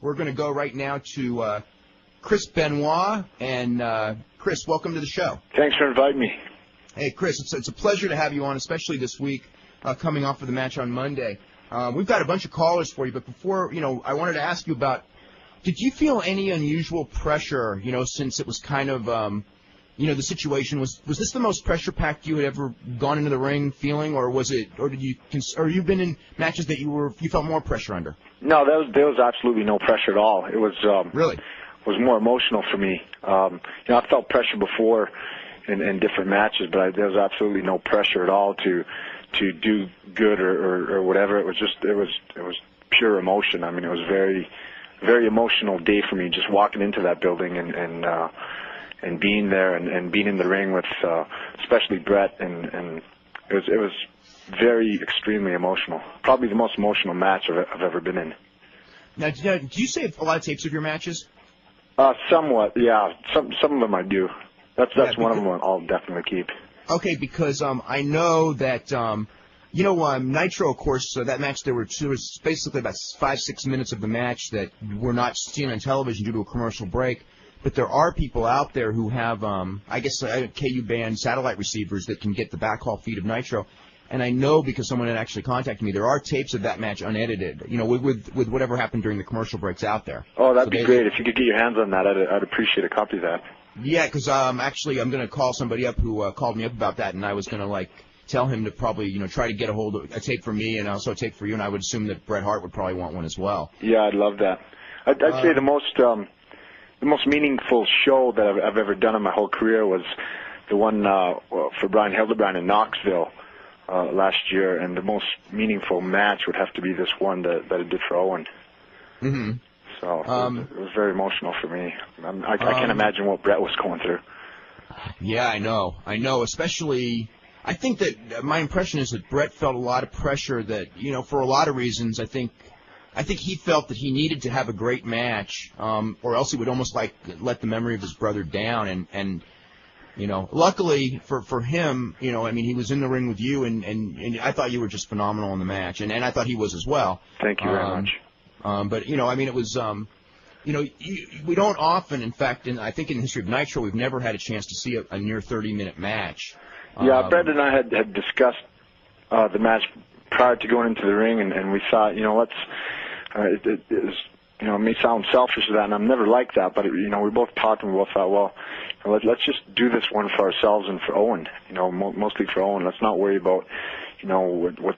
we're going to go right now to Chris Benoit. And Chris, welcome to the show. Thanks for inviting me. Hey, Chris, it's a pleasure to have you on, especially this week coming off of the match on Monday. We've got a bunch of callers for you, but before, I wanted to ask you about, did you feel any unusual pressure, since it was kind of, the situation was this the most pressure-packed you had ever gone into the ring feeling, or you've been in matches that you felt more pressure under? No, there was absolutely no pressure at all. It was really was more emotional for me. I felt pressure before in different matches, but there was absolutely no pressure at all to do good or whatever. It was pure emotion. I mean, it was very, very emotional day for me, just walking into that building and being there and being in the ring with especially Brett, and it was very extremely emotional. Probably the most emotional match I've ever been in. Now, do you save a lot of tapes of your matches? Somewhat, yeah. Some of them I do. That's one of them I'll definitely keep. Okay, because I know that Nitro, of course, that match there was basically about 5-6 minutes of the match that were not seen on television due to a commercial break. But there are people out there who have, KU band satellite receivers that can get the backhaul feed of Nitro. And I know because someone had actually contacted me, there are tapes of that match unedited, with whatever happened during the commercial breaks out there. Oh, that'd be great. If you could get your hands on that, I'd appreciate a copy of that. Yeah, because I'm going to call somebody up who called me up about that, and I was going to, tell him to probably, try to get a hold of a tape for me and also a tape for you, and I would assume that Bret Hart would probably want one as well. Yeah, I'd love that. I'd say the most meaningful show that I've ever done in my whole career was the one for Brian Hildebrand in Knoxville last year, and the most meaningful match would have to be this one that I did for Owen. Mm-hmm. So it was very emotional for me. I can't imagine what Brett was going through. Yeah, I know. Especially, I think that my impression is that Brett felt a lot of pressure that, for a lot of reasons, I think he felt that he needed to have a great match, or else he would almost let the memory of his brother down. And luckily for him, he was in the ring with you, and I thought you were just phenomenal in the match, and I thought he was as well. Thank you very much. But it was, we don't often, in fact, I think in the history of Nitro, we've never had a chance to see a near 30-minute match. Yeah, Brett and I had discussed the match prior to going into the ring, and we thought, let's. It may sound selfish of that, and I'm never like that, but we both talked and we both thought, well, let's just do this one for ourselves and for Owen. Mostly for Owen. Let's not worry about, what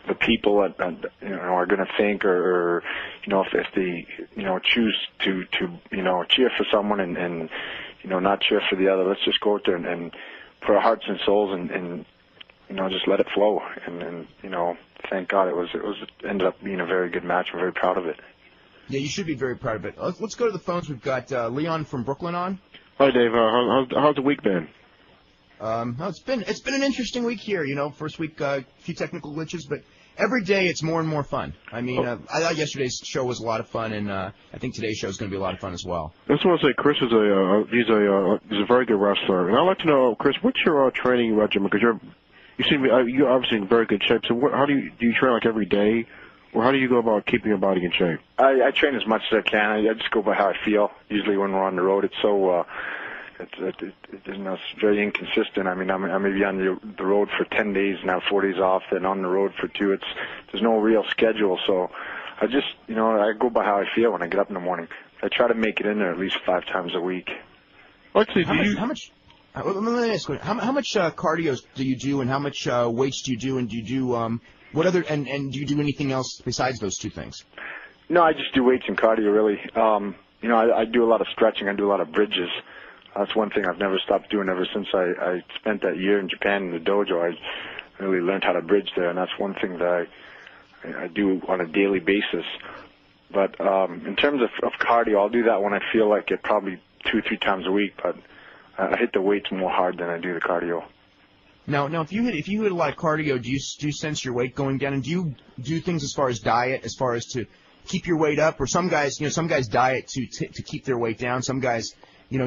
the people are going to think, or if they choose to cheer for someone and not cheer for the other. Let's just go out there and put our hearts and souls and just let it flow, and thank God it ended up being a very good match. I'm very proud of it. Yeah, you should be very proud of it. Let's go to the phones. We've got Leon from Brooklyn on. Hi, Dave. How's the week been? It's been an interesting week here. First week, a few technical glitches, but every day it's more and more fun. I thought yesterday's show was a lot of fun, and I think today's show is going to be a lot of fun as well. I just want to say, Chris is he's a very good wrestler, and I'd like to know, Chris, what's your training regimen? Because you're obviously in very good shape. So how do you train like every day, or how do you go about keeping your body in shape? I train as much as I can. I just go by how I feel. Usually when we're on the road, it's so it's very inconsistent. I may be on the road for 10 days and have 4 days off, then on the road for 2. There's no real schedule, so I just I go by how I feel when I get up in the morning. I try to make it in there at least 5 times a week. Actually, how much? Let me ask you, how much cardio do you do, and how much weights do you do, and do you do what other and do you do anything else besides those two things? No, I just do weights and cardio really. I do a lot of stretching. I do a lot of bridges. That's one thing I've never stopped doing ever since I spent that year in Japan in the dojo. I really learned how to bridge there, and that's one thing that I do on a daily basis. But in terms of cardio, I'll do that when I feel like it, probably 2-3 times a week. But I hit the weights more hard than I do the cardio. Now, if you hit a lot of cardio, do you sense your weight going down? And do you do things as far as diet, as far as to keep your weight up? Or some guys diet to keep their weight down. Some guys,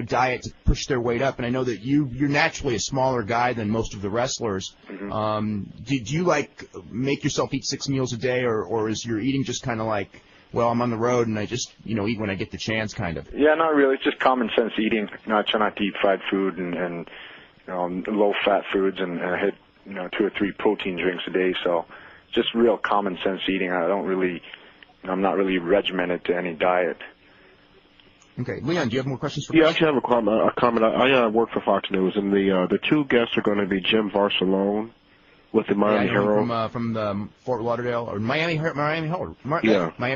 diet to push their weight up. And I know that you're naturally a smaller guy than most of the wrestlers. Mm-hmm. Do you make yourself eat 6 meals a day, or is your eating just kind of well, I'm on the road and I just, eat when I get the chance, kind of. Yeah, not really. It's just common sense eating. I try not to eat fried food and low-fat foods, and I hit 2 or 3 protein drinks a day. So just real common sense eating. I'm not really regimented to any diet. Okay, Leon, do you have more questions for Yeah, Chris? I actually have a comment. I work for Fox News, and the 2 guests are going to be Jim Varsalone with the Miami Herald. From the Fort Lauderdale or Miami Herald. Miami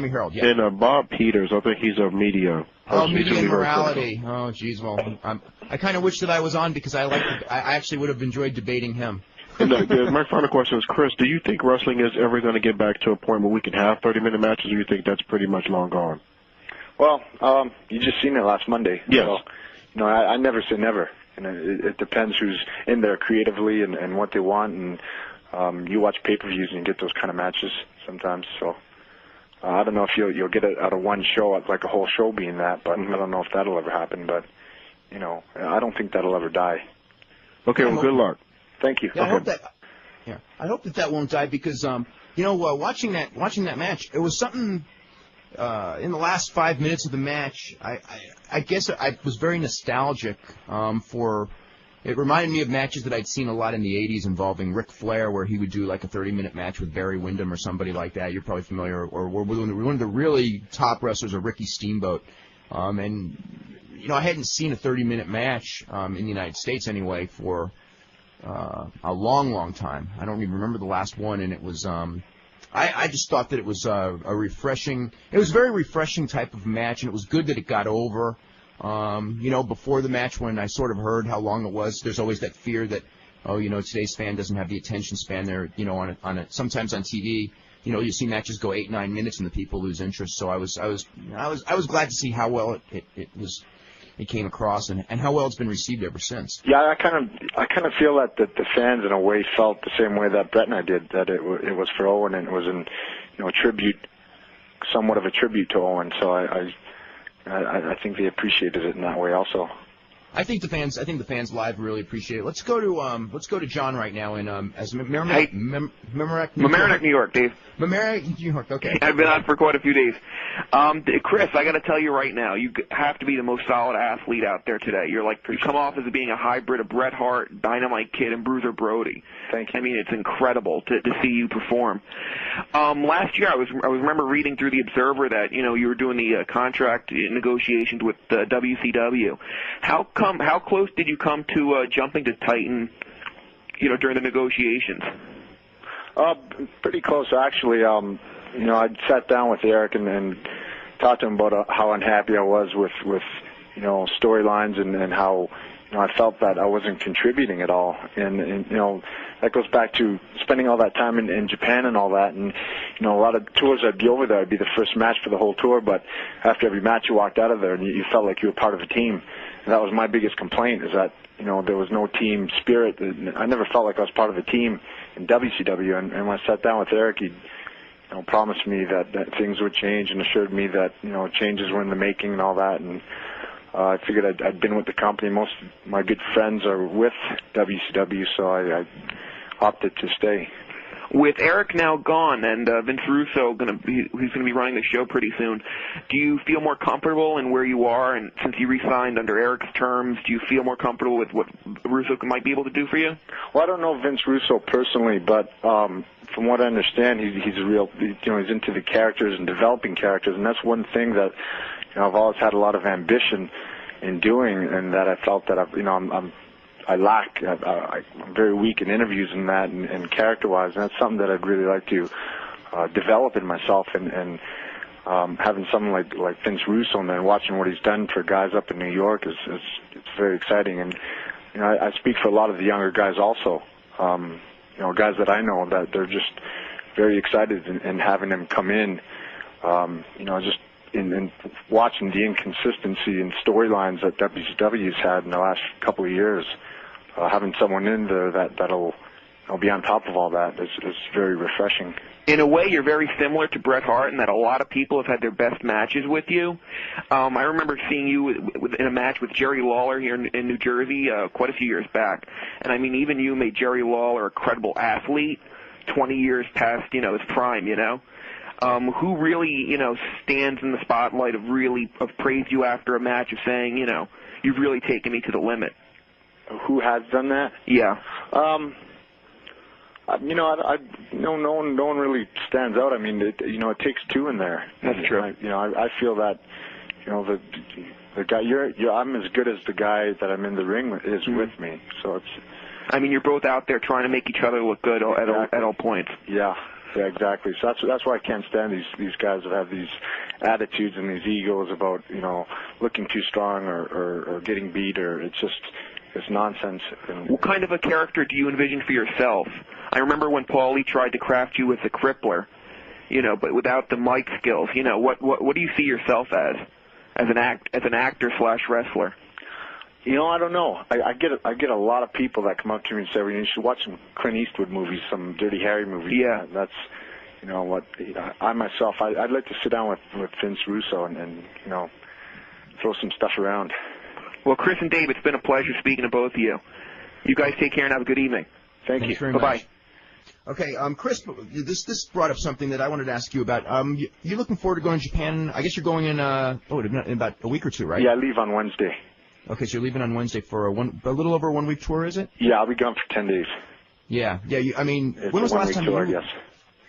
Herald. Yeah. And Bob Peters, I think he's a media. Media and morality. Oh, geez. Well, I kind of wish that I was on because I actually would have enjoyed debating him. And my final question is, Chris, do you think wrestling is ever going to get back to a point where we can have 30-minute matches, or do you think that's pretty much long gone? Well, you just seen it last Monday. Yes. So, I never say never. It depends who's in there creatively and what they want. And you watch pay-per-views and you get those kind of matches sometimes. So I don't know if you'll get it out of one show, like a whole show being that. But I don't know if that'll ever happen. But I don't think that'll ever die. Okay. Well, good luck. Thank you. Yeah, okay. I hope that won't die because watching that match, it was something. In the last 5 minutes of the match, I guess I was very nostalgic for. It reminded me of matches that I'd seen a lot in the 80s involving Ric Flair, where he would do like a 30-minute match with Barry Windham or somebody like that. You're probably familiar. Or one of the really top wrestlers, or Ricky Steamboat. And I hadn't seen a 30-minute match in the United States anyway for a long time. I don't even remember the last one, and it was. I just thought that it was a very refreshing type of match, and it was good that it got over. Before the match, when I sort of heard how long it was, there's always that fear that, today's fan doesn't have the attention span there, sometimes on TV, you see matches go 8-9 minutes and the people lose interest. So I was glad to see how well it came across and how well it's been received ever since. Yeah, I kind of feel that the fans in a way felt the same way that Brett and I did, that it was for Owen, and it was somewhat of a tribute to Owen. So I think they appreciated it in that way also. I think the fans live really appreciate it. Let's go to John right now in Mamaroneck, New York, Dave. Mamaroneck, New York. Okay. I've been on for quite a few days. Chris, I got to tell you right now, you have to be the most solid athlete out there today. You come off as being a hybrid of Bret Hart, Dynamite Kid, and Bruiser Brody. Thank you. I mean, it's incredible to see you perform. Last year, I remember reading through the Observer that you were doing the contract negotiations with WCW. How close did you come to jumping to Titan? During the negotiations. Pretty close, actually. I sat down with Eric and talked to him about how unhappy I was with storylines and how I felt that I wasn't contributing at all, and that goes back to spending all that time in Japan and all that, and a lot of tours I'd be over there, I'd be the first match for the whole tour, but after every match you walked out of there and you felt like you were part of a team. And that was my biggest complaint, is that there was no team spirit. I never felt like I was part of a team in WCW, and when I sat down with Eric, he promised me that things would change and assured me that changes were in the making and all that, and I figured I'd been with the company. Most of my good friends are with WCW, so I opted to stay. With Eric now gone and Vince Russo who's going to be running the show pretty soon, do you feel more comfortable in where you are? And since you re-signed under Eric's terms, do you feel more comfortable with what Russo might be able to do for you? Well, I don't know Vince Russo personally, but from what I understand, he's a real, he's into the characters and developing characters, and that's one thing that I've always had a lot of ambition in doing, and that I felt that I lack. I'm very weak in interviews and that, and character-wise, and that's something that I'd really like to develop in myself. And having someone like Vince Russo and then watching what he's done for guys up in New York it's very exciting. And I speak for a lot of the younger guys also. Guys that I know that they're just very excited in having him come in. Just in watching the inconsistency in storylines that WCW's had in the last couple of years. Having someone in there that'll be on top of all that is very refreshing. In a way, you're very similar to Bret Hart in that a lot of people have had their best matches with you. I remember seeing you in a match with Jerry Lawler here in New Jersey quite a few years back. And, I mean, even you made Jerry Lawler a credible athlete 20 years past, his prime, Who really, stands in the spotlight of praise you after a match of saying, you've really taken me to the limit? Who has done that? Yeah. No one really stands out. I mean, it takes two in there. That's true. I feel that, the guy I'm as good as the guy that I'm in the ring with is with me. So it's. I mean, you're both out there trying to make each other look good at all points. Yeah, exactly. So that's why I can't stand these guys that have these attitudes and these egos about looking too strong or getting beat, or it's nonsense. What kind of a character do you envision for yourself? I remember when Paulie tried to craft you as a crippler, but without the mic skills. What do you see yourself as an actor/wrestler? I don't know. I get a lot of people that come up to me and say, well, you should watch some Clint Eastwood movies, some Dirty Harry movies. Yeah. That's, I myself, I'd like to sit down with Vince Russo and throw some stuff around. Well, Chris and Dave, it's been a pleasure speaking to both of you. You guys take care and have a good evening. Thank you. Bye-bye. Okay, Chris, this brought up something that I wanted to ask you about. You're looking forward to going to Japan. I guess you're going in about a week or two, right? Yeah, I leave on Wednesday. Okay, so you're leaving on Wednesday for a little over a 1 week tour, is it? Yeah, I'll be gone for 10 days. Yeah. It's when was the last time tour, I guess.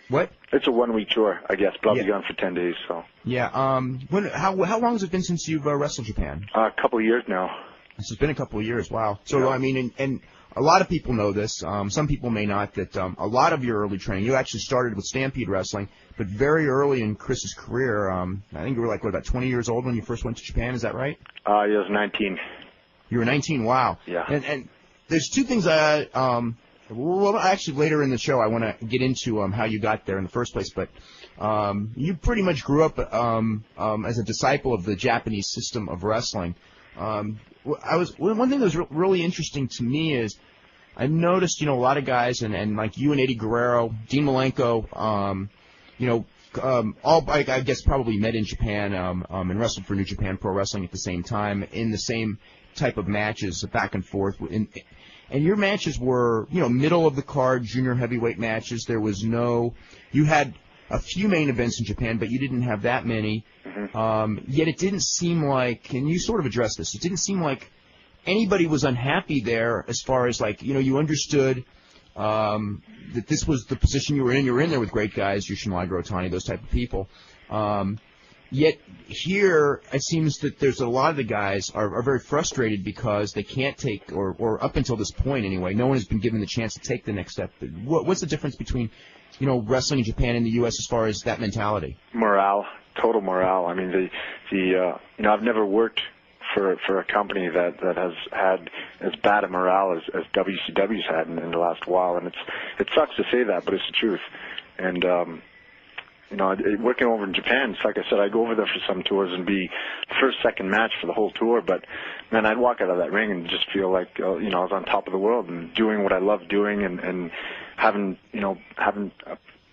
What? It's a 1 week tour, I guess, but I'll be gone for 10 days. So. Yeah. How long has it been since you've wrestled Japan? A couple of years now. This has been a couple of years. Wow. So yeah. I mean, and a lot of people know this. Some people may not. That a lot of your early training, you actually started with Stampede Wrestling, but very early in Chris's career, I think you were about 20 years old when you first went to Japan. Is that right? I was 19. You were 19. Wow. Yeah. And there's two things actually later in the show I want to get into how you got there in the first place, but you pretty much grew up as a disciple of the Japanese system of wrestling. One thing that was really interesting to me is I noticed, a lot of guys and like you and Eddie Guerrero, Dean Malenko, all I guess probably met in Japan and wrestled for New Japan Pro Wrestling at the same time in the same type of matches back and forth. And your matches were, middle of the card junior heavyweight matches. There was you had a few main events in Japan, but you didn't have that many. Mm-hmm. Yet it didn't seem like, and you sort of addressed this, it didn't seem like anybody was unhappy there as far as you understood that this was the position you were in. You were in there with great guys, Yushin Liger, Otani, those type of people. Yet here, it seems that there's a lot of the guys are very frustrated because they can't take, or up until this point anyway, no one has been given the chance to take the next step. What's the difference between, wrestling in Japan and the U.S. as far as that mentality? Morale, total morale. I mean, I've never worked for a company that has had as bad a morale as WCW's had in the last while, and it sucks to say that, but it's the truth. And working over in Japan, it's like I said, I go over there for some tours and be first, second match for the whole tour. But man, I'd walk out of that ring and just feel like I was on top of the world and doing what I love doing and having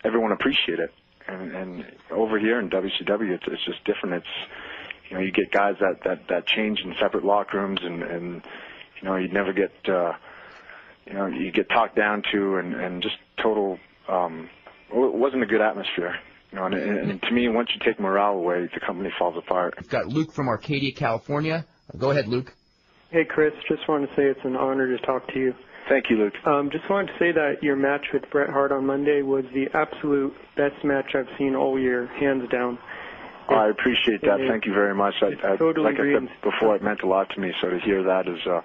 everyone appreciate it. And over here in WCW, it's just different. It's you get guys that change in separate locker rooms and you'd never get you get talked down to and just total. It wasn't a good atmosphere. And to me, once you take morale away, the company falls apart. We've got Luke from Arcadia, California. Go ahead, Luke. Hey, Chris. Just wanted to say it's an honor to talk to you. Thank you, Luke. Just wanted to say that your match with Bret Hart on Monday was the absolute best match I've seen all year, hands down. I appreciate that. Thank you very much. Like I said before, it meant a lot to me, so to hear that is a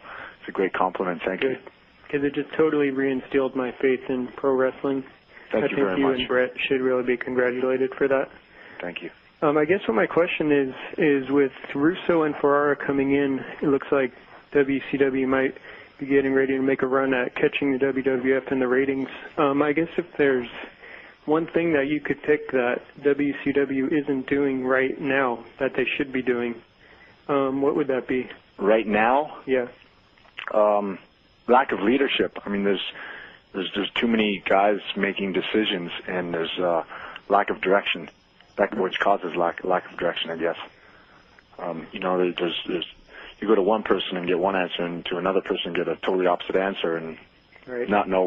great compliment. Thank you. Because it just totally reinstilled my faith in pro wrestling. Thank you very much. I think you and Bret should really be congratulated for that. Thank you. I guess what my question is with Russo and Ferrara coming in, it looks like WCW might be getting ready to make a run at catching the WWF in the ratings. I guess if there's one thing that you could pick that WCW isn't doing right now that they should be doing, what would that be? Right now? Yeah. Lack of leadership. I mean, there's too many guys making decisions, and there's lack of direction, which causes lack of direction, I guess. There's you go to one person and get one answer, and to another person get a totally opposite answer, and not know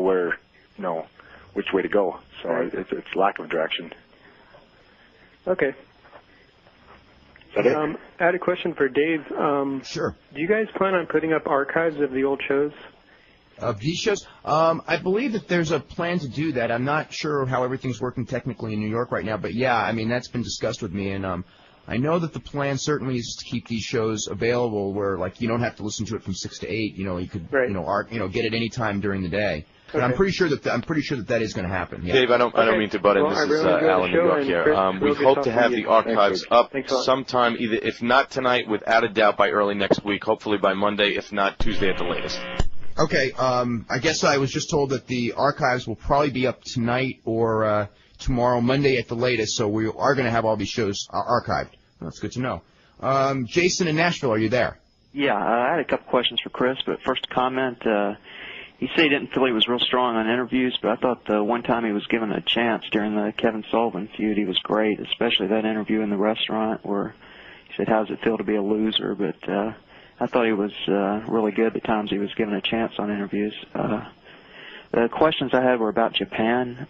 which way to go. So it's lack of direction. Okay. Is that it? I had a question for Dave. Sure. Do you guys plan on putting up archives of the old shows? Of these shows, I believe that there's a plan to do that. I'm not sure how everything's working technically in New York right now, but yeah, I mean that's been discussed with me, and I know that the plan certainly is to keep these shows available, where like you don't have to listen to it from 6 to 8. You know, you could get it any time during the day. But Okay. I'm pretty sure that is going to happen. Yeah. Dave, I don't mean to butt in. Well, This I is really enjoyed the Alan, New show, York and here. Chris, We we'll get hope talking to have to the you. archives up Thanks a lot. sometime, either if not tonight, without a doubt by early next week. Hopefully by Monday, if not Tuesday at the latest. Okay, I guess I was just told that the archives will probably be up tonight or tomorrow, Monday at the latest, so we are going to have all these shows archived. That's good to know. Jason in Nashville, are you there? Yeah, I had a couple questions for Chris, but first comment, he said he didn't feel he was real strong on interviews, but I thought the one time he was given a chance during the Kevin Sullivan feud, he was great, especially that interview in the restaurant where he said, how does it feel to be a loser? But I thought he was really good the times he was given a chance on interviews. The questions I had were about Japan.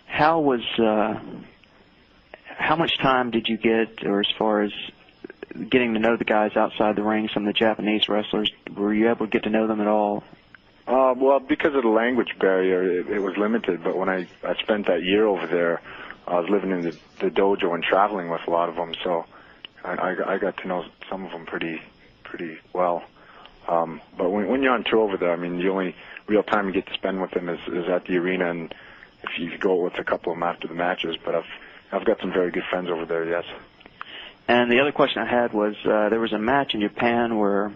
How much time did you get, or as far as getting to know the guys outside the ring, some of the Japanese wrestlers, were you able to get to know them at all? Well, because of the language barrier, it was limited. But when I spent that year over there, I was living in the dojo and traveling with a lot of them, so I got to know some of them pretty well. But when you're on tour over there, I mean, the only real time you get to spend with them is at the arena, and if you go with a couple of them after the matches. But I've got some very good friends over there, yes. And the other question I had was, there was a match in Japan where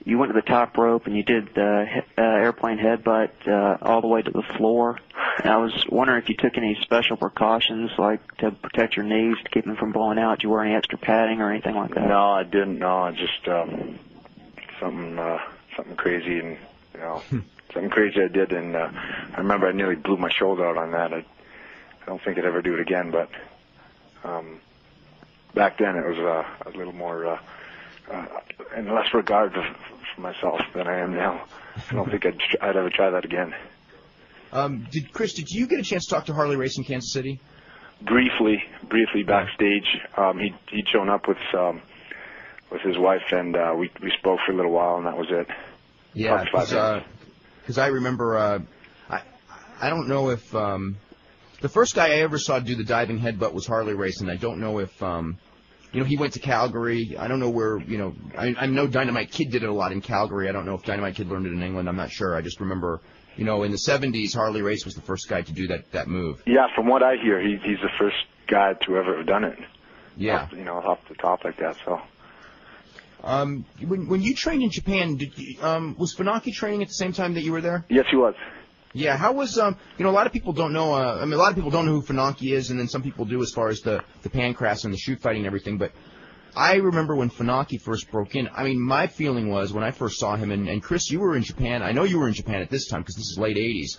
you went to the top rope and you did the airplane headbutt all the way to the floor. And I was wondering if you took any special precautions, like to protect your knees, to keep them from blowing out. Did you wear any extra padding or anything like that? No, I didn't. No, just something crazy, and something crazy I did. And I remember I nearly blew my shoulder out on that. I don't think I'd ever do it again, but back then it was a little more and less regard for myself than I am now. I don't think I'd ever try that again. Chris, did you get a chance to talk to Harley Race in Kansas City? Briefly backstage. He'd shown up with his wife, and we spoke for a little while, and that was it. Yeah, because I remember, I don't know if the first guy I ever saw do the diving headbutt was Harley Race, and I don't know if he went to Calgary. I don't know where, I know Dynamite Kid did it a lot in Calgary. I don't know if Dynamite Kid learned it in England. I'm not sure. I just remember, in the 70s, Harley Race was the first guy to do that move. Yeah, from what I hear, he's the first guy to ever have done it. Yeah. Off the top like that, so. When you trained in Japan, was Funaki training at the same time that you were there? Yes, he was. Yeah, how was, a lot of people don't know, a lot of people don't know who Funaki is, and then some people do as far as the pancrafts and the shoot fighting and everything, but I remember when Funaki first broke in, my feeling was when I first saw him, and Chris, you were in Japan, I know you were in Japan at this time because this is late 80s,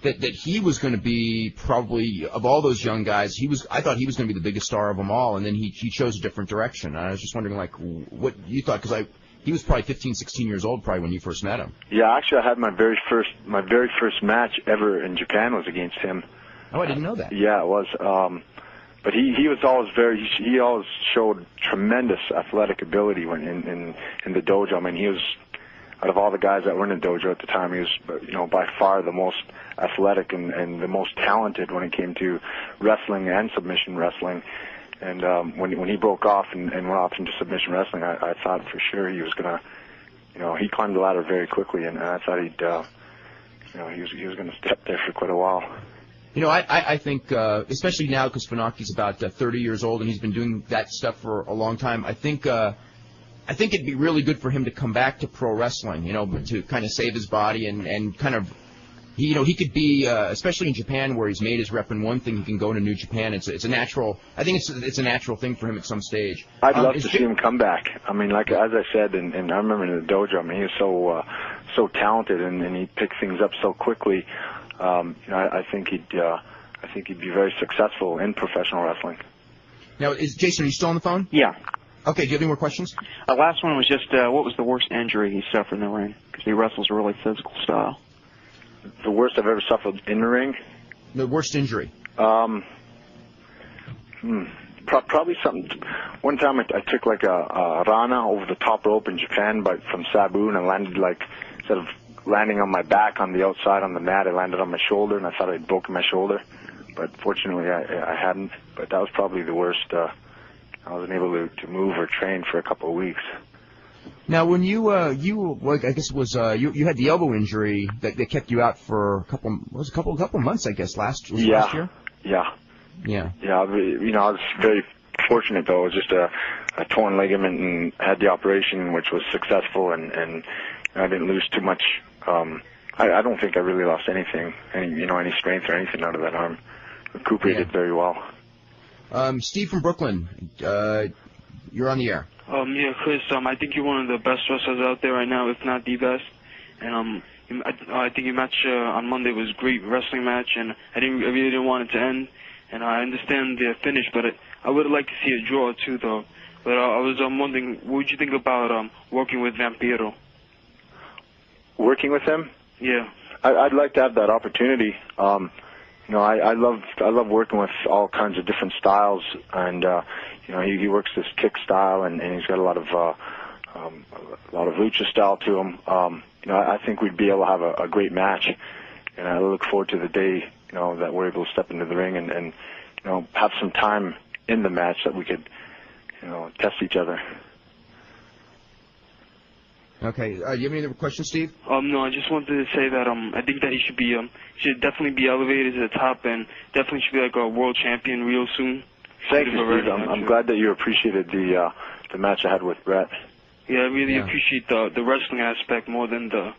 that he was going to be probably, of all those young guys, I thought he was going to be the biggest star of them all, and then he chose a different direction. And I was just wondering, what you thought, because he was probably 15, 16 years old probably when you first met him. Yeah, actually, I had my very first match ever in Japan was against him. Oh, I didn't know that. Yeah, it was. But he was always he always showed tremendous athletic ability when in the dojo. I mean, he was, out of all the guys that were in the dojo at the time, he was, by far the most athletic and the most talented when it came to wrestling and submission wrestling. And when he broke off and went off into submission wrestling, I thought for sure he was gonna, he climbed the ladder very quickly, and I thought he was gonna step there for quite a while. I think, especially now because Funaki's about 30 years old and he's been doing that stuff for a long time, I think it'd be really good for him to come back to pro wrestling, to kind of save his body and kind of, he could be, especially in Japan where he's made his rep in one thing, he can go to New Japan. It's a natural, I think it's a natural thing for him at some stage. I'd love to see him come back. I mean, like, as I said, and I remember in the dojo, he was so talented and he picked things up so quickly. I think he'd be very successful in professional wrestling. Now, Jason, are you still on the phone? Yeah. Okay, do you have any more questions? Last one was just, what was the worst injury he suffered in the ring? Because he wrestles a really physical style. The worst I've ever suffered in the ring? The worst injury. Probably something. One time I took like a rana over the top rope in Japan, but from Sabu, and I landed like, instead of landing on my back on the outside on the mat, I landed on my shoulder, and I thought I'd broken my shoulder, but fortunately I hadn't. But that was probably the worst. I wasn't able to move or train for a couple of weeks. Now, when you I guess it was you had the elbow injury that kept you out for a couple months, I guess last year. Yeah. Yeah. Yeah, I was very fortunate, though. It was just a torn ligament, and I had the operation, which was successful, and I didn't lose too much. I don't think I really lost anything, any strength or anything out of that arm. Recuperated very well. Steve from Brooklyn, you're on the air. Yeah, Chris, I think you're one of the best wrestlers out there right now, if not the best. And I think your match on Monday was a great wrestling match, and I really didn't want it to end. And I understand the finish, but I would like to see a draw too, though. But I was wondering, what would you think about working with Vampiro? Working with him? Yeah. I'd like to have that opportunity. I love working with all kinds of different styles, and he works this kick style, and he's got a lot of lucha style to him. I think we'd be able to have a great match, and I look forward to the day that we're able to step into the ring and have some time in the match that we could test each other. Okay. Do you have any other questions, Steve? No, I just wanted to say that I think that he should definitely be elevated to the top, and definitely should be like a world champion real soon. Thank you, Steve. I'm glad that you appreciated the match I had with Brett. Yeah, I really appreciate the wrestling aspect more than the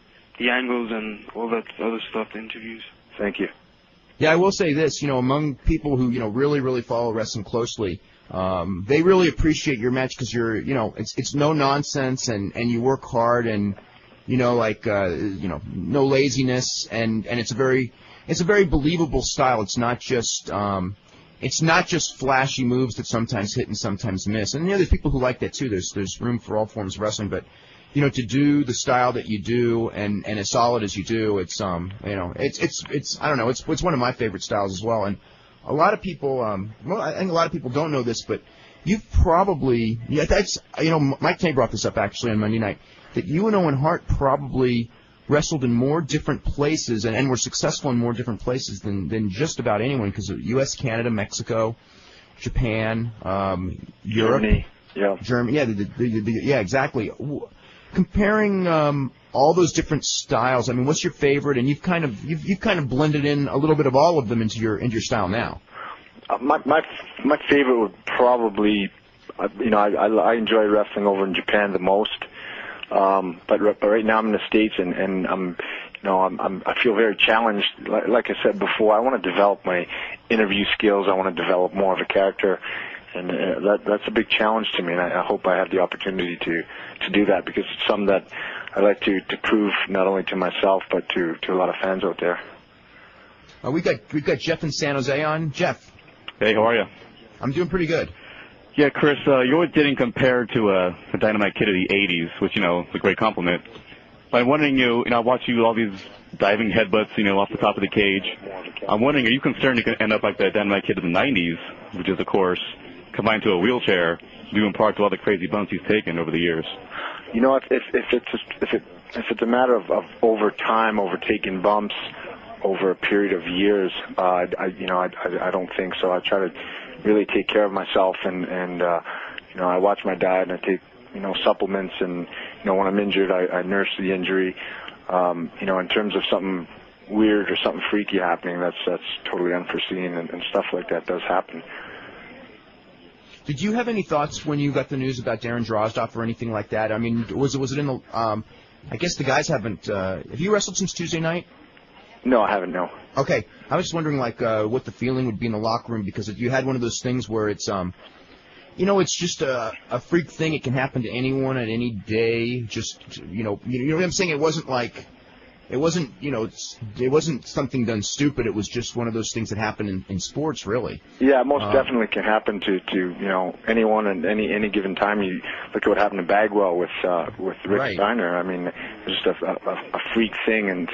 angles and all that other stuff, the interviews. Thank you. Yeah, I will say this, among people who, really, really follow wrestling closely, they really appreciate your match because you're, it's no nonsense and you work hard and, no laziness and it's a very believable style. It's not just flashy moves that sometimes hit and sometimes miss. And, there's people who like that too. There's room for all forms of wrestling, but to do the style that you do and as solid as you do, it's I don't know, it's one of my favorite styles as well. And a lot of people, I think a lot of people don't know this, but you've probably, Mike Tay brought this up actually on Monday night, that you and Owen Hart probably wrestled in more different places and were successful in more different places than just about anyone, because of U.S., Canada, Mexico, Japan, Europe. Germany, yeah, exactly. Comparing all those different styles, I mean, what's your favorite? And you've kind of blended in a little bit of all of them into your style now. My favorite would probably, I enjoy wrestling over in Japan the most. But right now I'm in the States and I feel very challenged. Like I said before, I want to develop my interview skills. I want to develop more of a character. And that's a big challenge to me, and I hope I have the opportunity to do that, because it's something that I like to prove not only to myself but to a lot of fans out there. We've got Jeff in San Jose on. Jeff. Hey, how are you? I'm doing pretty good. Yeah, Chris, you're always getting compared to the Dynamite Kid of the '80s, which is a great compliment. But I'm wondering, I watch you all these diving headbutts, off the top of the cage. I'm wondering, are you concerned you can end up like the Dynamite Kid of the '90s, which is, of course, combined to a wheelchair, due in part to all the crazy bumps he's taken over the years? If it's a matter of over time, over taking bumps over a period of years, I don't think so. I try to really take care of myself, and I watch my diet, and I take supplements, and when I'm injured, I nurse the injury. In terms of something weird or something freaky happening, that's totally unforeseen, and stuff like that does happen. Did you have any thoughts when you got the news about Darren Drozdoff or anything like that? I mean, was it in the? I guess the guys haven't. Have you wrestled since Tuesday night? No, I haven't. No. Okay, I was just wondering what the feeling would be in the locker room, because you had one of those things where it's it's just a freak thing. It can happen to anyone at any day. Just you know what I'm saying. It wasn't like it wasn't, it wasn't something done stupid. It was just one of those things that happen in sports, really. Yeah, most definitely can happen to anyone at any given time. You look at what happened to Bagwell with Rick Steiner. I mean, it's just a freak thing, and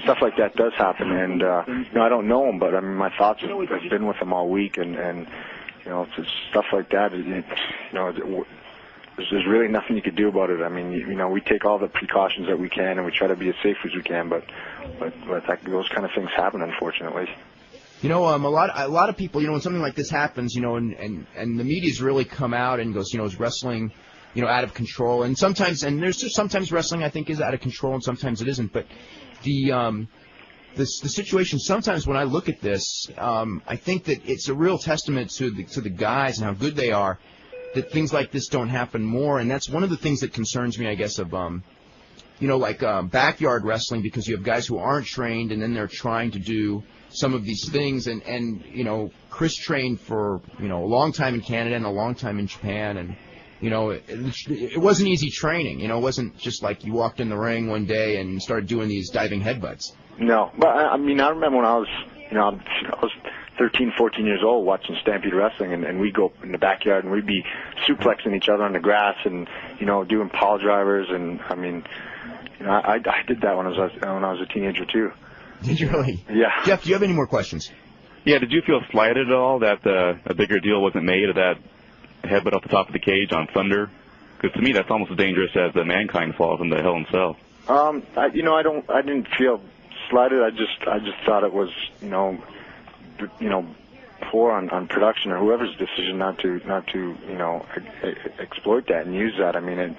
stuff like that does happen. And I don't know him, but I mean, my thoughts have been with him all week, and it's just stuff like that. There's really nothing you could do about it. I mean, we take all the precautions that we can, and we try to be as safe as we can. But those kind of things happen, unfortunately. A lot of people, when something like this happens, and the media's really come out and goes, is wrestling, out of control. And sometimes wrestling, I think, is out of control, and sometimes it isn't. But the situation, sometimes when I look at this, I think that it's a real testament to the guys and how good they are, that things like this don't happen more. And that's one of the things that concerns me, I guess, of backyard wrestling, because you have guys who aren't trained, and then they're trying to do some of these things. And Chris trained for a long time in Canada and a long time in Japan, and it wasn't easy training. It wasn't just like you walked in the ring one day and started doing these diving headbutts. No, but I mean, I remember when I was 13, 14 years old watching Stampede Wrestling, and we'd go in the backyard and we'd be suplexing each other on the grass and, doing pile drivers. And I mean, I did that when I was a teenager too. Did you really? Yeah. Jeff, do you have any more questions? Yeah, did you feel slighted at all that a bigger deal wasn't made of that headbutt off the top of the cage on Thunder? Because to me, that's almost as dangerous as the Mankind falls in the Hell in Cell. I didn't feel slighted. I just thought it was, poor on production or whoever's decision not to exploit that and use that. I mean,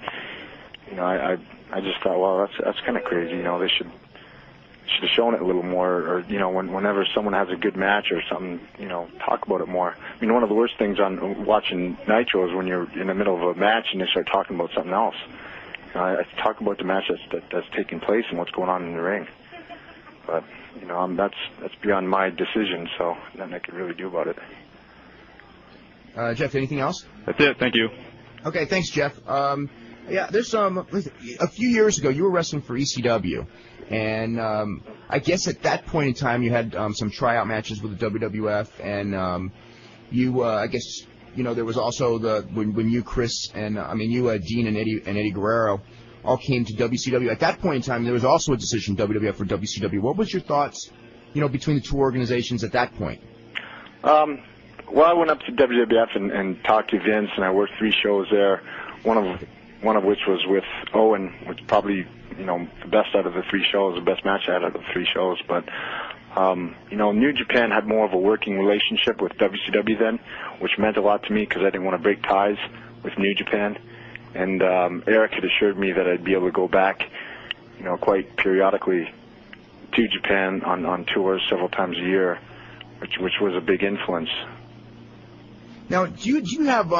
I just thought, well, that's kind of crazy. They should have shown it a little more, or whenever someone has a good match or something, talk about it more. I mean, one of the worst things on watching Nitro is when you're in the middle of a match and they start talking about something else. I talk about the match that's taking place and what's going on in the ring. But that's beyond my decision, so nothing I could really do about it. Jeff, anything else? That's it. Thank you. Okay, thanks, Jeff. There's a few years ago you were wrestling for ECW, and I guess at that point in time you had some tryout matches with the WWF, and I guess there was also when you, Chris, and Dean and Eddie Guerrero all came to WCW. At that point in time, there was also a decision, WWF for WCW. What was your thoughts, between the two organizations at that point? Well, I went up to WWF and talked to Vince, and I worked 3 shows there. One of which was with Owen, which probably the best out of the 3 shows, the best match I had out of the 3 shows. But New Japan had more of a working relationship with WCW then, which meant a lot to me because I didn't want to break ties with New Japan. And Eric had assured me that I'd be able to go back, quite periodically to Japan on tours several times a year, which was a big influence. Now, do you have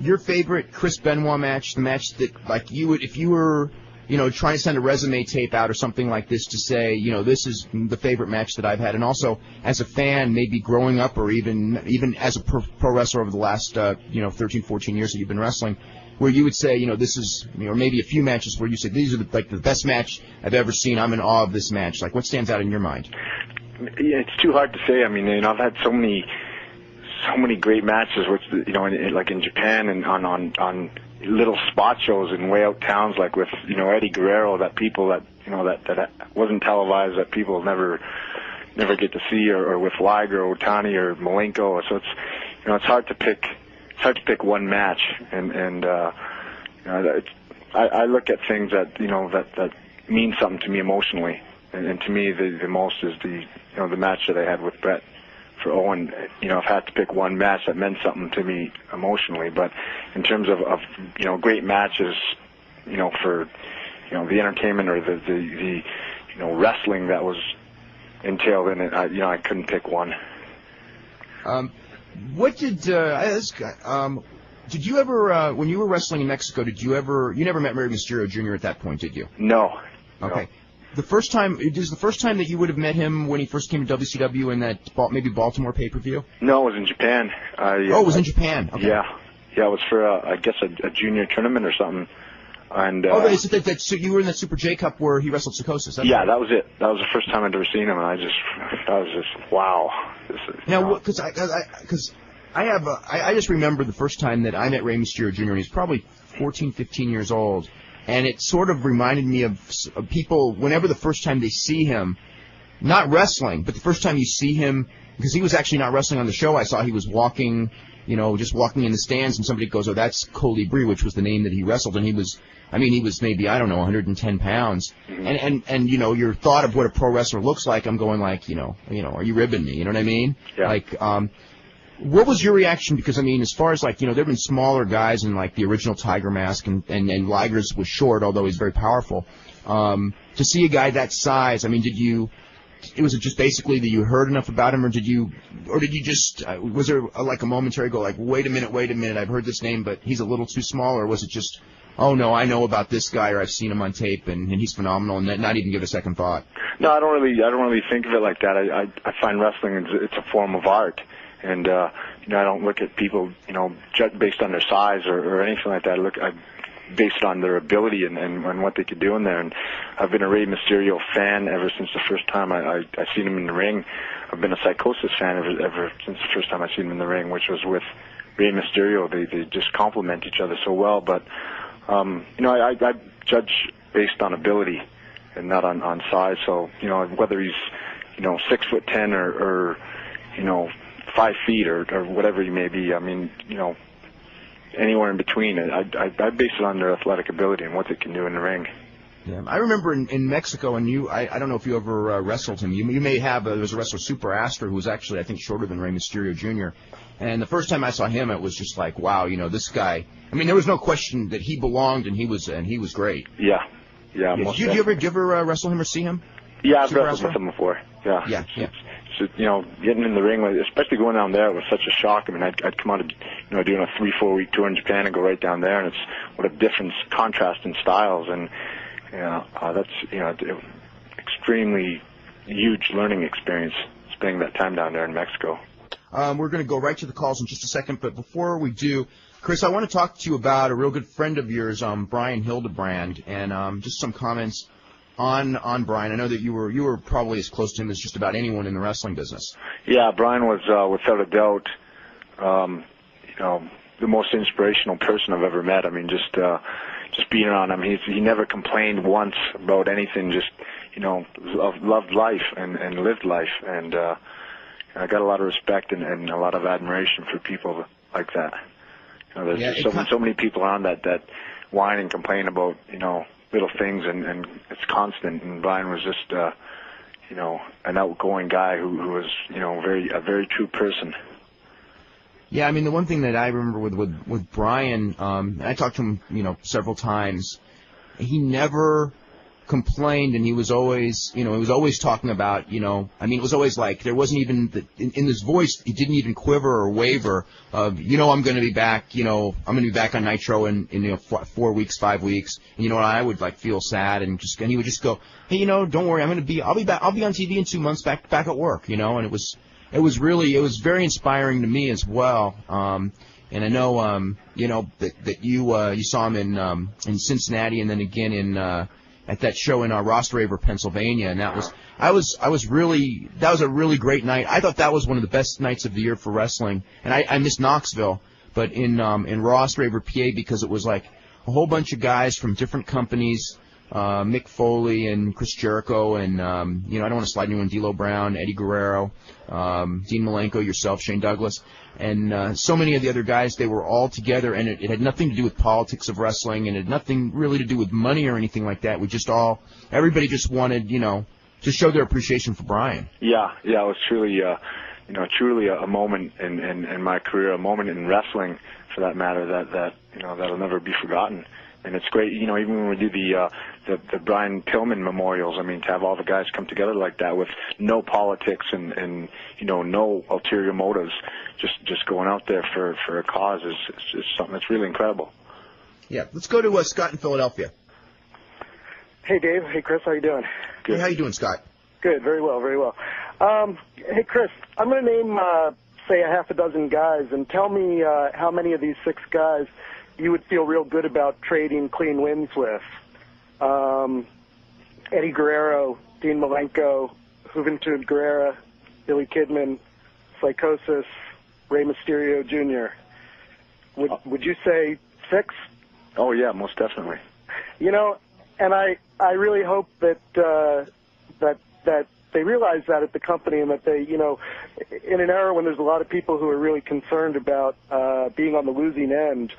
your favorite Chris Benoit match, the match that, like, you would, if you were, trying to send a resume tape out or something like this to say, this is the favorite match that I've had, and also as a fan, maybe growing up or even as a pro wrestler over the last, 13, 14 years that you've been wrestling, where you would say, this is, or maybe a few matches where you say, these are the best match I've ever seen. I'm in awe of this match. Like, what stands out in your mind? Yeah, it's too hard to say. I mean, I've had so many great matches, which, like in Japan and on little spot shows in way out towns, like with, Eddie Guerrero, that people that wasn't televised, that people never get to see, or with Liger or Otani or Malenko. So it's hard to pick. It's hard to pick one match, and I look at things that that mean something to me emotionally, and to me the most is the match that I had with Brett for Owen. If I had to pick one match that meant something to me emotionally, but in terms of great matches, for the entertainment or the wrestling that was entailed in it, I couldn't pick one. What did you ever, when you were wrestling in Mexico, you never met Rey Mysterio Jr. at that point, did you? No. Okay. No. The first time that you would have met him when he first came to WCW in that maybe Baltimore pay-per-view? No, it was in Japan. It was in Japan. Okay. Yeah, it was for, I guess, a junior tournament or something. And so you were in that Super J Cup where he wrestled Psychosis. Yeah, that was it. That was the first time I'd ever seen him, and I was just wow. Now, because I just remember the first time that I met Rey Mysterio Jr. and he was probably 14, 15 years old, and it sort of reminded me of people whenever the first time they see him, not wrestling, but the first time you see him, because he was actually not wrestling on the show. I saw he was walking, just walking in the stands, and somebody goes, "Oh, that's Colibri," which was the name that he wrestled, and he was maybe, I don't know, 110 pounds. And your thought of what a pro wrestler looks like, I'm going like, are you ribbing me? You know what I mean? Yeah. Like, what was your reaction? Because, as far as, there have been smaller guys in, the original Tiger Mask, and Liger's was short, although he's very powerful. To see a guy that size, was it just basically that you heard enough about him, or did you just, was there a momentary go, wait a minute, I've heard this name, but he's a little too small, or was it just, oh no, I know about this guy, or I've seen him on tape, and he's phenomenal, and not even give a second thought? No, I don't really think of it like that. I find wrestling it's a form of art, and I don't look at people based on their size or anything like that. I base it on their ability and what they could do in there. And I've been a Rey Mysterio fan ever since the first time I seen him in the ring. I've been a Psychosis fan ever since the first time I seen him in the ring, which was with Rey Mysterio. They just complement each other so well. But I judge based on ability and not on size. So whether he's 6'10" or 5 feet or whatever he may be. Anywhere in between. I base it on their athletic ability and what they can do in the ring. Yeah, I remember in Mexico, and I don't know if you ever wrestled him. You may have. There was a wrestler, Super Astro, who was actually, I think, shorter than Rey Mysterio Jr. And the first time I saw him, it was just like, wow, this guy. There was no question that he belonged, and he was great. Yeah. Did you ever wrestle him or see him? Yeah, I've wrestled with him before. Yeah. So, getting in the ring, especially going down there, was such a shock. I'd come out of, doing a 3-4 week tour in Japan and go right down there, and it's what a difference, contrast in styles, and that's extremely huge learning experience spending that time down there in Mexico. We're going to go right to the calls in just a second, but before we do, Chris, I want to talk to you about a real good friend of yours, Brian Hildebrand, and just some comments on Brian. I know that you were probably as close to him as just about anyone in the wrestling business. Yeah, Brian was without a doubt, the most inspirational person I've ever met. Just being around him, he never complained once about anything. Just loved life and lived life, and I got a lot of respect and a lot of admiration for people like that. There's so many people around that whine and complain about little things, and it's constant. And Brian was just, an outgoing guy who was, a very true person. Yeah, the one thing that I remember with Brian, I talked to him, several times. He never complained, and he was always, talking about, it was always like there wasn't even in his voice. He didn't even quiver or waver of, I'm going to be back. I'm going to be back on Nitro in 4 weeks, 5 weeks. And I would feel sad and he would just go, hey, don't worry, I'll be back. I'll be on TV in 2 months, back at work. And it was very inspiring to me as well. And I know, that you saw him in Cincinnati, and then again at that show in Ross Raver, Pennsylvania, and that was a really great night. I thought that was one of the best nights of the year for wrestling, and I missed Knoxville, but in Ross Raver, PA, because it was like a whole bunch of guys from different companies, Mick Foley and Chris Jericho, and I don't want to slide anyone, D'Lo Brown, Eddie Guerrero, Dean Malenko, yourself, Shane Douglas, and so many of the other guys. They were all together, and it had nothing to do with politics of wrestling, and it had nothing really to do with money or anything like that. Everybody just wanted, to show their appreciation for Brian. Yeah, it was truly, truly a moment in my career, a moment in wrestling, for that matter, that'll never be forgotten. And it's great, even when we do the Brian Pillman memorials, to have all the guys come together like that with no politics and no ulterior motives, just going out there for a cause is something that's really incredible. Yeah, let's go to Scott in Philadelphia. Hey, Dave. Hey, Chris. How you doing? Good. Hey, how you doing, Scott? Good. Very well. Very well. Hey, Chris. I'm going to name say, a half a dozen guys, and tell me how many of these 6 guys you would feel real good about trading clean wins with. Eddie Guerrero, Dean Malenko, Juventud Guerrera, Billy Kidman, Psychosis, Rey Mysterio Jr. Would you say 6? Oh yeah, most definitely. You know, and I really hope that that they realize that at the company, and that they, you know, in an era when there's a lot of people who are really concerned about being on the losing end.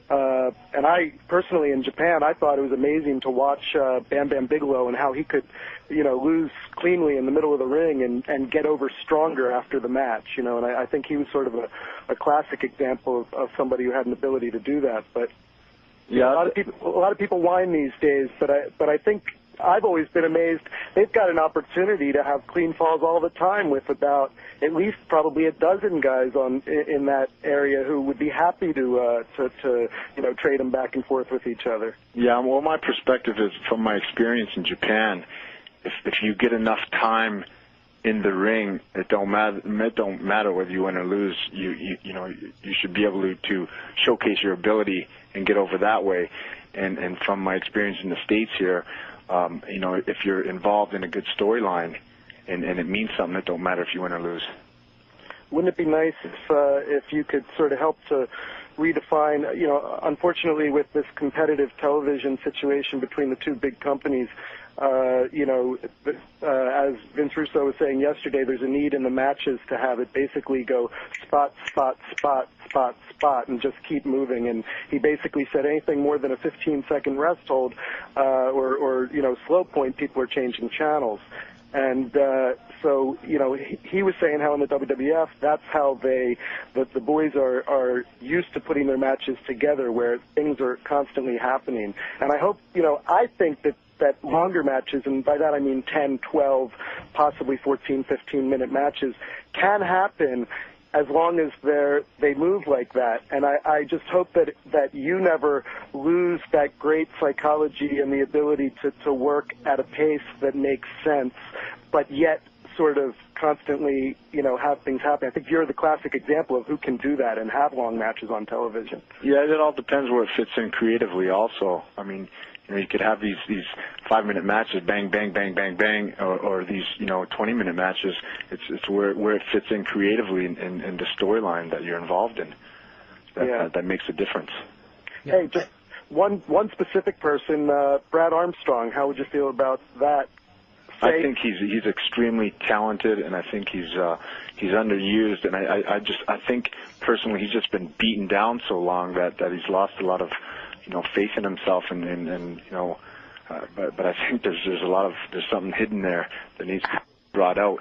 And I personally, in Japan, I thought it was amazing to watch Bam Bam Bigelow and how he could, you know, lose cleanly in the middle of the ring and get over stronger after the match. You know, and I think he was sort of a classic example of somebody who had an ability to do that. But yeah, a lot of people whine these days, but I think I've always been amazed. They've got an opportunity to have clean falls all the time with about at least probably a dozen guys in that area who would be happy to you know, trade them back and forth with each other. Yeah, well, my perspective is from my experience in Japan. If you get enough time in the ring, it don't matter whether you win or lose. You know, you should be able to showcase your ability and get over that way. And from my experience in the States here, you know, if you're involved in a good storyline and it means something, it don't matter if you win or lose. Wouldn't it be nice if you could sort of help to redefine, you know, unfortunately with this competitive television situation between the two big companies, you know, as Vince Russo was saying yesterday, there's a need in the matches to have it basically go spot, spot, spot, spot, spot, and just keep moving. And he basically said anything more than a 15-second rest hold or, you know, slow point, people are changing channels. And so, you know, he was saying how in the WWF, that's how the boys are used to putting their matches together, where things are constantly happening. And I hope, you know, I think that longer matches, and by that I mean 10, 12, possibly 14, 15-minute matches, can happen as long as they move like that. And I just hope that you never lose that great psychology and the ability to work at a pace that makes sense, but yet sort of constantly, you know, have things happen. I think you're the classic example of who can do that and have long matches on television. Yeah, it all depends where it fits in creatively also. I mean, you know, you could have these 5-minute matches, bang, bang, bang, bang, bang, or these, you know, 20-minute matches. It's where it fits in creatively in the storyline that you're involved in. That makes a difference. Yeah. Hey, just one specific person, Brad Armstrong. How would you feel about that? I think he's extremely talented, and I think he's underused, and I think personally he's just been beaten down so long that he's lost a lot of, you know, faith in himself, and you know, but I think there's something hidden there that needs to be brought out,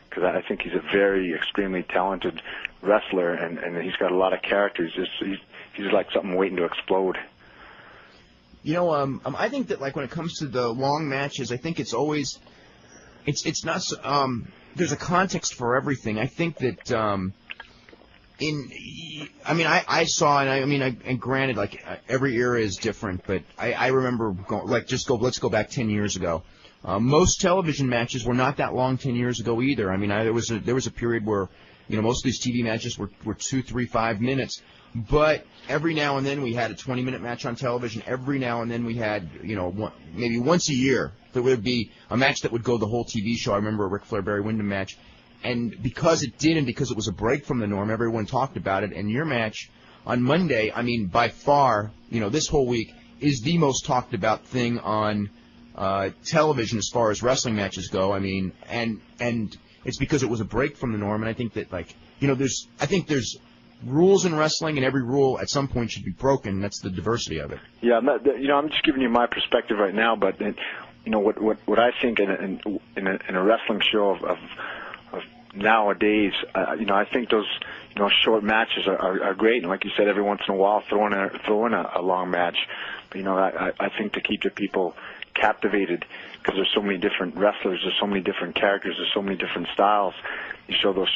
because I think he's a very extremely talented wrestler, and he's got a lot of character. He's like something waiting to explode. You know, I think that, like, when it comes to the long matches, I think it's always it's not there's a context for everything. I think that and granted, like, every era is different, but I remember let's go back 10 years ago. Most television matches were not that long 10 years ago either. I mean, there was a period where, you know, most of these TV matches were 2, 3, 5 minutes. But every now and then we had a 20-minute match on television. Every now and then we had, you know, maybe once a year there would be a match that would go the whole TV show. I remember a Ric Flair Barry Windham match. And because it did, and because it was a break from the norm, everyone talked about it. And your match on Monday, I mean, by far, you know, this whole week is the most talked about thing on television as far as wrestling matches go. I mean, and it's because it was a break from the norm. And I think that, like, you know, there's rules in wrestling, and every rule at some point should be broken. That's the diversity of it. Yeah, you know, I'm just giving you my perspective right now, but you know what I think in a wrestling show of nowadays, you know, I think those, you know, short matches are great, and like you said, every once in a while throw in a long match. But, you know, I think to keep the people captivated, because there's so many different wrestlers, there's so many different characters, there's so many different styles. You show those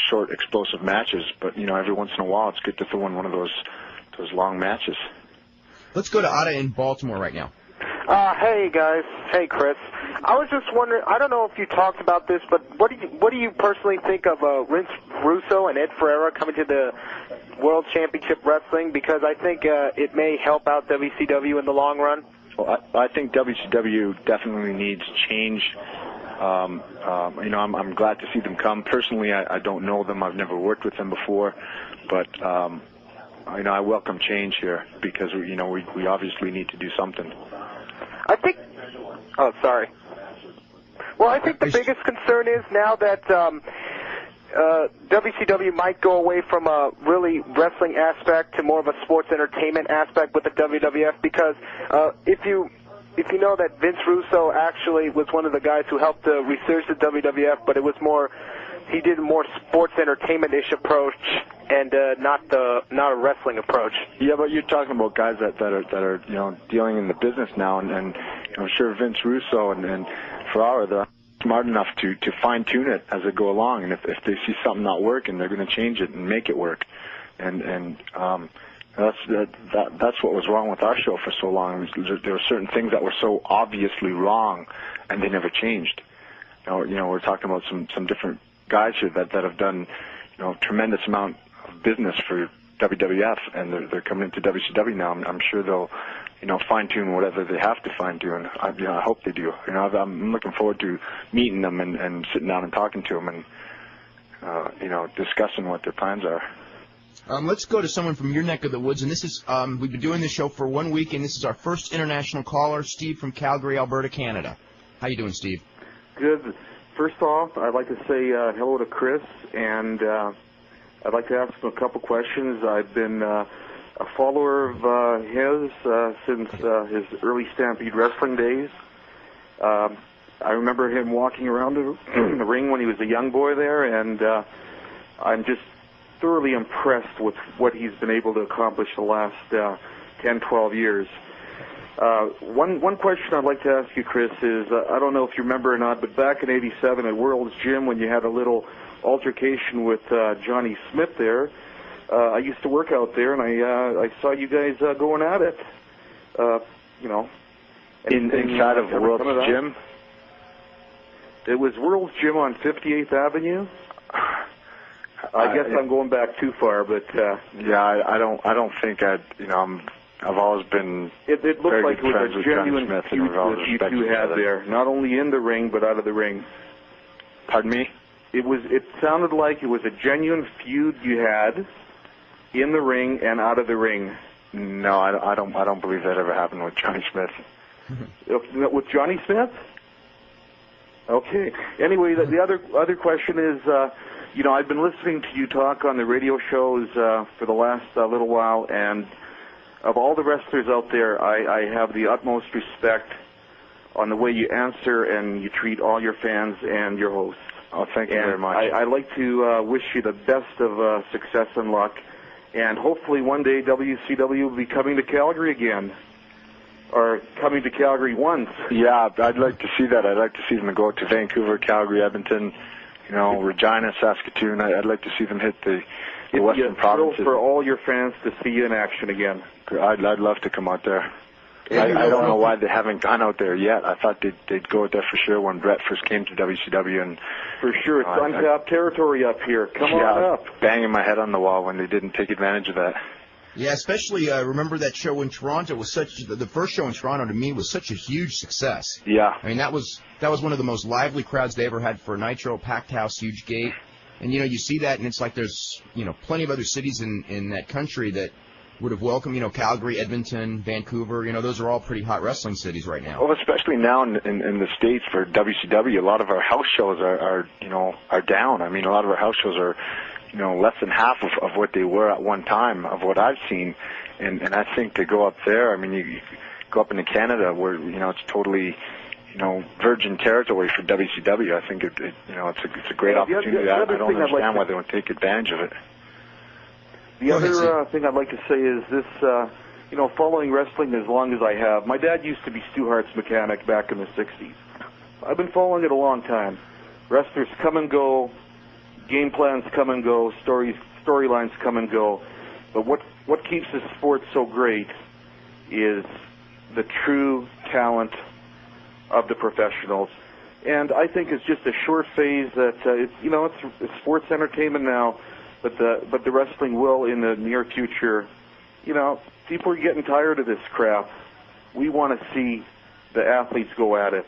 short, explosive matches, but, you know, every once in a while it's good to throw in one of those long matches. Let's go to Ada in Baltimore right now. Hey guys. Hey Chris. I was just wondering. I don't know if you talked about this, but what do you personally think of Vince Russo and Ed Ferreira coming to the World Championship Wrestling? Because I think it may help out WCW in the long run. Well, I think WCW definitely needs change. I'm glad to see them come. Personally, I don't know them. I've never worked with them before, but I welcome change here because we obviously need to do something. I think. Oh, sorry. Well, I think the biggest concern is now that WCW might go away from a really wrestling aspect to more of a sports entertainment aspect with the WWF, because if you know that Vince Russo actually was one of the guys who helped resurge the WWF, but it was he did a more sports entertainment-ish approach and not a wrestling approach. Yeah, but you're talking about guys that are dealing in the business now, and I'm sure Vince Russo and Ferrara, they're smart enough to fine-tune it as they go along, and if they see something not working, they're going to change it and make it work. And that's what was wrong with our show for so long. There were certain things that were so obviously wrong, and they never changed. We're talking about some different guys here that have done tremendous amount of business for WWF, and they're coming into WCW now. I'm sure they'll fine-tune whatever they have to fine-tune. I hope they do. I'm looking forward to meeting them and sitting down and talking to them and discussing what their plans are. Let's go to someone from your neck of the woods, and this is we've been doing this show for 1 week, and this is our first international caller, Steve from Calgary, Alberta, Canada. How you doing, Steve? Good. First off, I'd like to say hello to Chris, and I'd like to ask him a couple questions. I've been a follower of his since his early Stampede Wrestling days. I remember him walking around the ring when he was a young boy there, and I'm just thoroughly impressed with what he's been able to accomplish the last 10, 12 years. One question I'd like to ask you, Chris, is I don't know if you remember or not, but back in '87 at World's Gym when you had a little altercation with Johnny Smith there, I used to work out there, and I saw you guys going at it. Inside of World's Gym? It was World's Gym on 58th Avenue. I guess I'm going back too far, but I don't think I've always been. It looked very like it good was friends a with Johnny genuine Smith, feud and we've always that you respected two each had other. there, not only in the ring but out of the ring. Pardon me? It sounded like it was a genuine feud you had in the ring and out of the ring. No, I don't believe that ever happened with Johnny Smith. With Johnny Smith? Okay. Anyway, the other question is, I've been listening to you talk on the radio shows for the last little while, and of all the wrestlers out there, I have the utmost respect on the way you answer and you treat all your fans and your hosts. Oh, thank you very much. I'd like to wish you the best of success and luck, and hopefully one day WCW will be coming to Calgary again, or coming to Calgary once. Yeah, I'd like to see that. I'd like to see them go to Vancouver, Calgary, Edmonton, Regina, Saskatoon. I'd like to see them hit the Western provinces. For all your fans to see you in action again. I'd love to come out there. I don't know why they haven't gone out there yet. I thought they'd go out there for sure when Brett first came to WCW. And for sure, it's untapped territory up here. Come on up. Banging my head on the wall when they didn't take advantage of that. Yeah, especially remember that show in Toronto was the first show in Toronto to me was such a huge success. Yeah. I mean that was one of the most lively crowds they ever had for Nitro, packed house, huge gate. And you see that, and it's like there's plenty of other cities in that country that would have welcomed Calgary, Edmonton, Vancouver. Those are all pretty hot wrestling cities right now. Well, especially now in the States for WCW, a lot of our house shows are down. I mean, a lot of our house shows are less than half of what they were at one time of what I've seen, and I think to go up there, I mean, you go up into Canada where it's totally virgin territory for WCW. I think it's a great opportunity. I don't understand why they don't take advantage of it. The other thing I'd like to say is this, following wrestling as long as I have, my dad used to be Stu Hart's mechanic back in the 60s. I've been following it a long time. Wrestlers come and go, game plans come and go, storylines come and go. But what keeps the sport so great is the true talent of the professionals. And I think it's just a short phase that it's sports entertainment now, but the wrestling will in the near future. People are getting tired of this crap. We want to see the athletes go at it.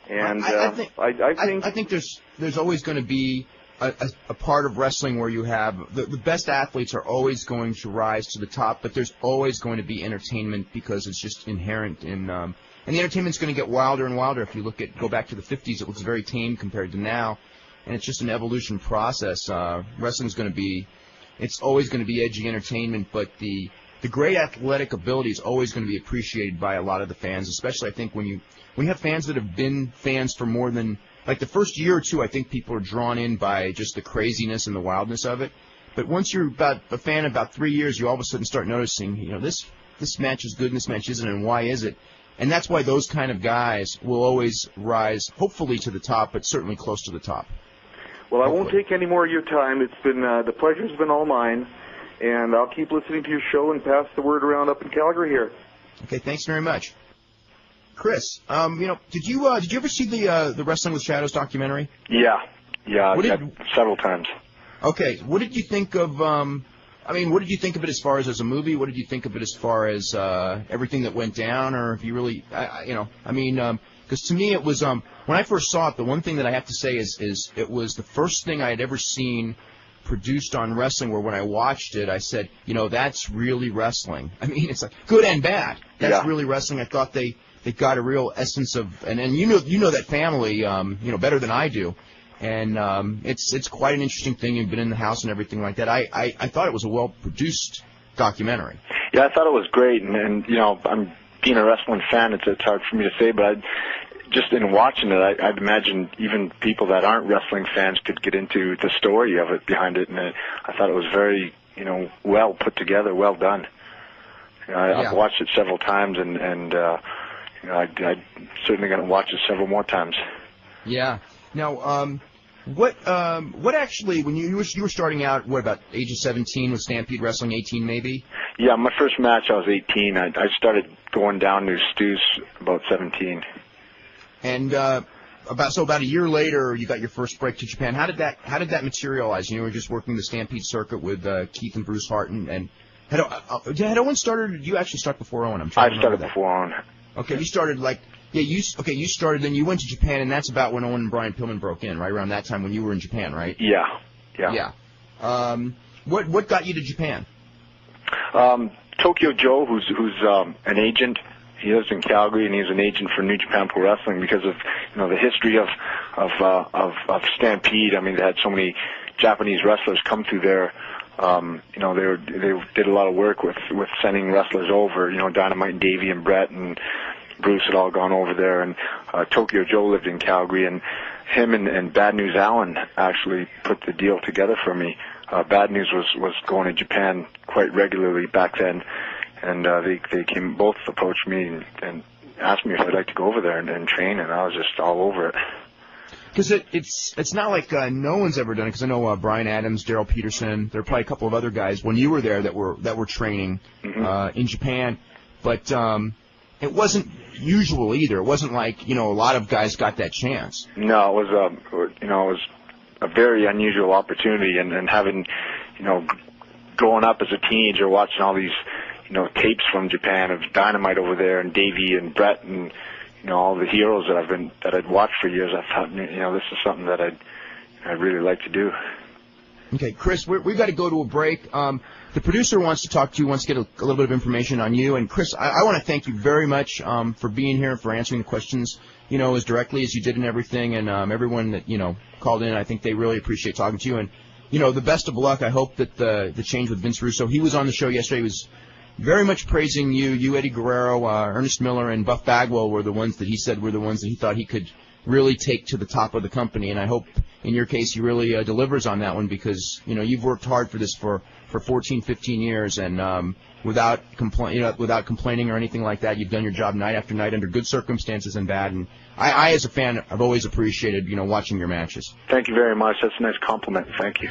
And I think there's always going to be a part of wrestling where you have the best athletes are always going to rise to the top, but there's always going to be entertainment because it's just inherent in and the entertainment's going to get wilder and wilder. If you go back to the 50s, it was very tame compared to now, and it's just an evolution process. Wrestling's going to be, it's always going to be edgy entertainment, but the great athletic ability is always going to be appreciated by a lot of the fans, especially I think when you have fans that have been fans for more than, like the first year or two, I think people are drawn in by just the craziness and the wildness of it. But once you're about a fan about 3 years, you all of a sudden start noticing, this match is good and this match isn't, and why is it? And that's why those kind of guys will always rise, hopefully to the top, but certainly close to the top. Well, I won't take any more of your time. It's been the pleasure's been all mine, and I'll keep listening to your show and pass the word around up in Calgary here. Okay, thanks very much. Chris, did you ever see the Wrestling with Shadows documentary? Yeah, several times. Okay, what did you think of? What did you think of it as far as a movie? What did you think of it as far as everything that went down? Or if you really, because to me it was when I first saw it, the one thing that I have to say is it was the first thing I had ever seen produced on wrestling where when I watched it, I said, that's really wrestling. I mean, it's like good and bad. That's really wrestling. I thought they got a real essence of, and you know that family, better than I do. And it's quite an interesting thing. You've been in the house and everything like that. I thought it was a well-produced documentary. Yeah, I thought it was great. And I'm being a wrestling fan. It's hard for me to say, but just in watching it, I'd imagine even people that aren't wrestling fans could get into the story of it behind it. And I thought it was very, well put together, well done. I've watched it several times, and I'm certainly going to watch it several more times. Yeah. Now, what actually, when you were starting out, what, about age of 17 with Stampede Wrestling, 18 maybe? Yeah, my first match I was 18. I started going down to Stu's about 17. And about a year later, you got your first break to Japan. How did that materialize? You were just working the Stampede circuit with Keith and Bruce Hart, and had Owen started? Or did you actually start before Owen? I started before Owen. Okay, you started you started, then you went to Japan, and that's about when Owen and Brian Pillman broke in, right around that time when you were in Japan, right? Yeah. What got you to Japan? Tokyo Joe, who's an agent. He lives in Calgary, and he's an agent for New Japan Pro Wrestling because of the history of Stampede. I mean, they had so many Japanese wrestlers come through there. They did a lot of work with sending wrestlers over. Dynamite and Davey and Brett and Bruce had all gone over there, and Tokyo Joe lived in Calgary, and him and Bad News Allen actually put the deal together for me. Bad News was going to Japan quite regularly back then, and they both approached me and asked me if I'd like to go over there and train, and I was just all over it. Because it's not like no one's ever done it. Because I know Brian Adams, Daryl Peterson, there are probably a couple of other guys when you were there that were training in Japan, but it wasn't usual either. It wasn't like a lot of guys got that chance. No, it was a very unusual opportunity, and having growing up as a teenager watching all these tapes from Japan of Dynamite over there and Davey and Brett and all the heroes that I'd watched for years. I thought this is something that I'd really like to do. Okay, Chris, we've got to go to a break. The producer wants to talk to you, wants to get a little bit of information on you. And, Chris, I want to thank you very much for being here and for answering the questions, as directly as you did and everything. And everyone that, called in, I think they really appreciate talking to you. And, the best of luck. I hope that the change with Vince Russo, he was on the show yesterday. He was very much praising you, Eddie Guerrero, Ernest Miller, and Buff Bagwell were the ones that he said were the ones that he thought he could really take to the top of the company. And I hope in your case he really delivers on that one because, you've worked hard for this for 14, 15 years and without complaining or anything like that. You've done your job night after night under good circumstances and bad. And I as a fan, I've always appreciated, watching your matches. Thank you very much. That's a nice compliment. Thank you.